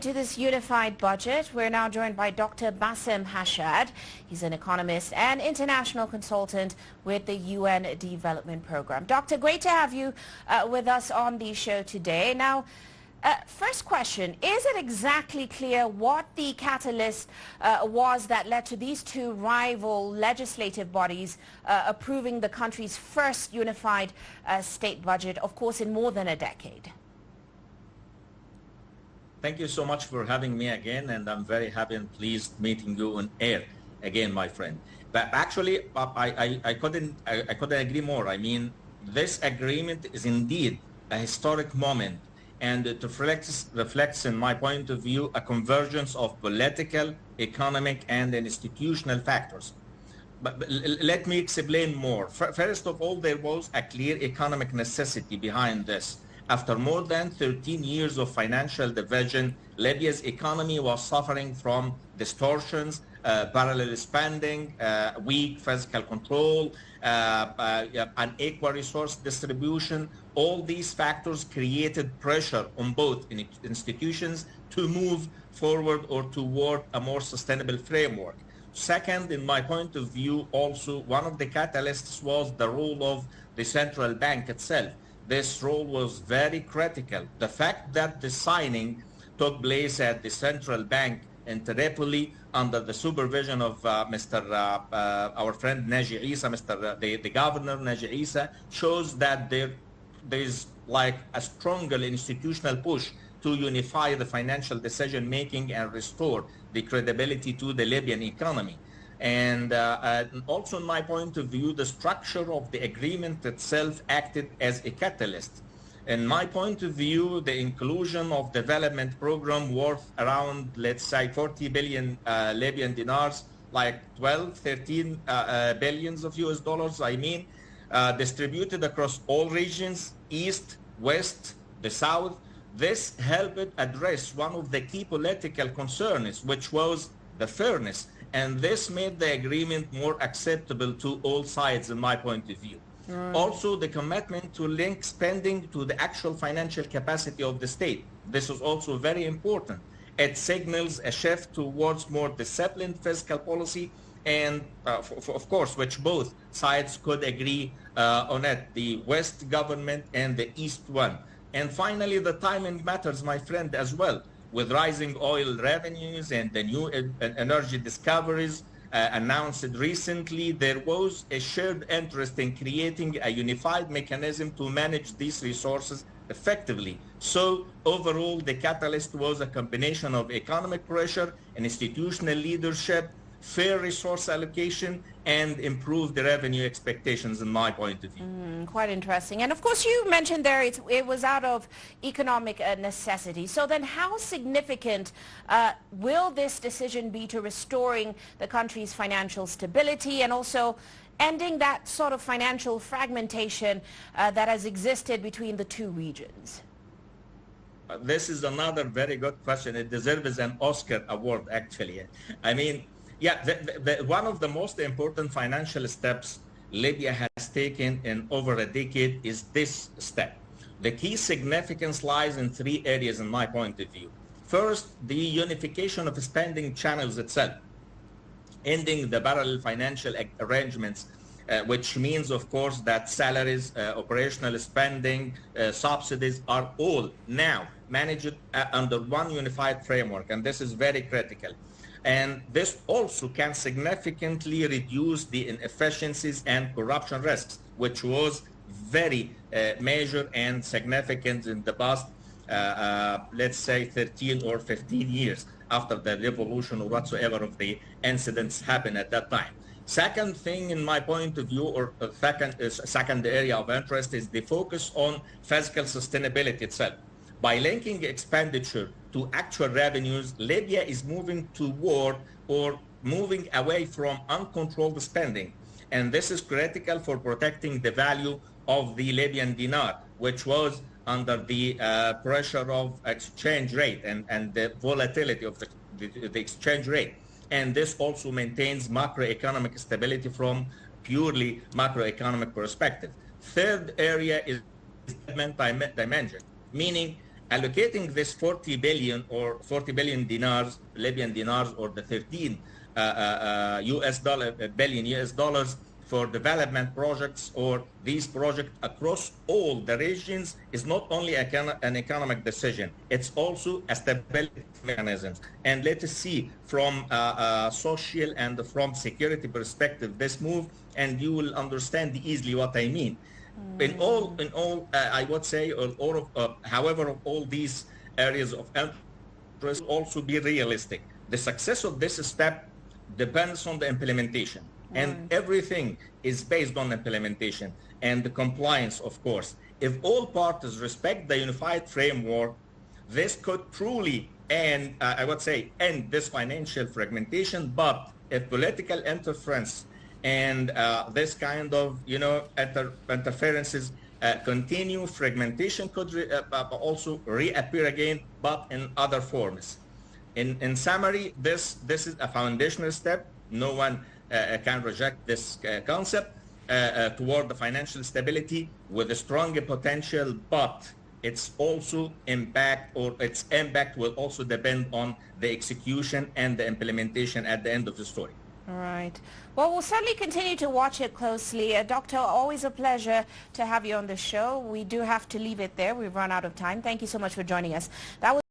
To this unified budget, we're now joined by Dr. Bاسم Hashad. He's an economist and international consultant with the UN Development Program. Doctor, great to have you with us on the show today. Now, first question, is it exactly clear what the catalyst was that led to these two rival legislative bodies approving the country's first unified state budget, of course, in more than a decade? Thank you so much for having me again, and I'm very happy and pleased meeting you on air again, my friend. But actually, I couldn't agree more. I mean, this agreement is indeed a historic moment, and it reflects, in my point of view, a convergence of political, economic, and institutional factors. But let me explain more. First of all, there was a clear economic necessity behind this. After more than 13 years of financial division, Libya's economy was suffering from distortions, parallel spending, weak fiscal control, unequal resource distribution. All these factors created pressure on both institutions to move forward or toward a more sustainable framework. Second, in my point of view, also one of the catalysts was the role of the central bank itself. This role was very critical. The fact that the signing took place at the central bank in Tripoli under the supervision of our friend Naji Isa, the governor Naji Isa, shows that there is like a stronger institutional push to unify the financial decision making and restore the credibility to the Libyan economy. And also, in my point of view, the structure of the agreement itself acted as a catalyst. In my point of view, the inclusion of development program worth around, let's say, 40 billion Libyan dinars, like 12, 13 billions of US dollars, I mean, distributed across all regions, East, West, the South. This helped address one of the key political concerns, which was the fairness. And this made the agreement more acceptable to all sides, in my point of view. Also, the commitment to link spending to the actual financial capacity of the state. This is also very important. It signals a shift towards more disciplined fiscal policy, and of course, which both sides could agree on it, the West government and the East one. And finally, the timing matters, my friend, as well. With rising oil revenues and the new energy discoveries announced recently, there was a shared interest in creating a unified mechanism to manage these resources effectively. So overall, the catalyst was a combination of economic pressure, institutional leadership, fair resource allocation, and improve the revenue expectations, in my point of view. Quite interesting. And of course, you mentioned there it was out of economic necessity. So then how significant will this decision be to restoring the country's financial stability and also ending that sort of financial fragmentation that has existed between the two regions? This is another very good question. It deserves an Oscar award, actually. I mean, yeah, one of the most important financial steps Libya has taken in over a decade is this step. The key significance lies in three areas, in my point of view. First, the unification of spending channels itself, ending the parallel financial arrangements, which means, of course, that salaries, operational spending, subsidies are all now managed under one unified framework, and this is very critical. And this also can significantly reduce the inefficiencies and corruption risks, which was very major and significant in the past, let's say, 13 or 15 years after the revolution or whatsoever of the incidents happened at that time. Second thing, in my point of view, or second area of interest, is the focus on fiscal sustainability itself. By linking expenditure to actual revenues, Libya is moving toward or moving away from uncontrolled spending. And this is critical for protecting the value of the Libyan dinar, which was under the pressure of exchange rate and the volatility of the exchange rate. And this also maintains macroeconomic stability from purely macroeconomic perspective. Third area is development dimension, meaning allocating this 40 billion or 40 billion dinars, Libyan dinars, or the 13 billion US dollars for development projects or these projects across all the regions is not only an economic decision, it's also a stability mechanism. And let us see from social and from security perspective this move, and you will understand easily what I mean. In all, I would say, however, all these areas of interest also be realistic. The success of this step depends on the implementation. And everything is based on implementation and the compliance, of course. If all parties respect the unified framework, this could truly end, I would say, end this financial fragmentation. But if political interference and this kind of, interferences continue, fragmentation could also reappear again, but in other forms. In summary, this is a foundational step. No one can reject this concept toward the financial stability with a stronger potential, but its also impact, or its impact will also depend on the execution and the implementation at the end of the story. All right. Well, we'll certainly continue to watch it closely. Doctor, always a pleasure to have you on the show. We do have to leave it there. We've run out of time. Thank you so much for joining us. That was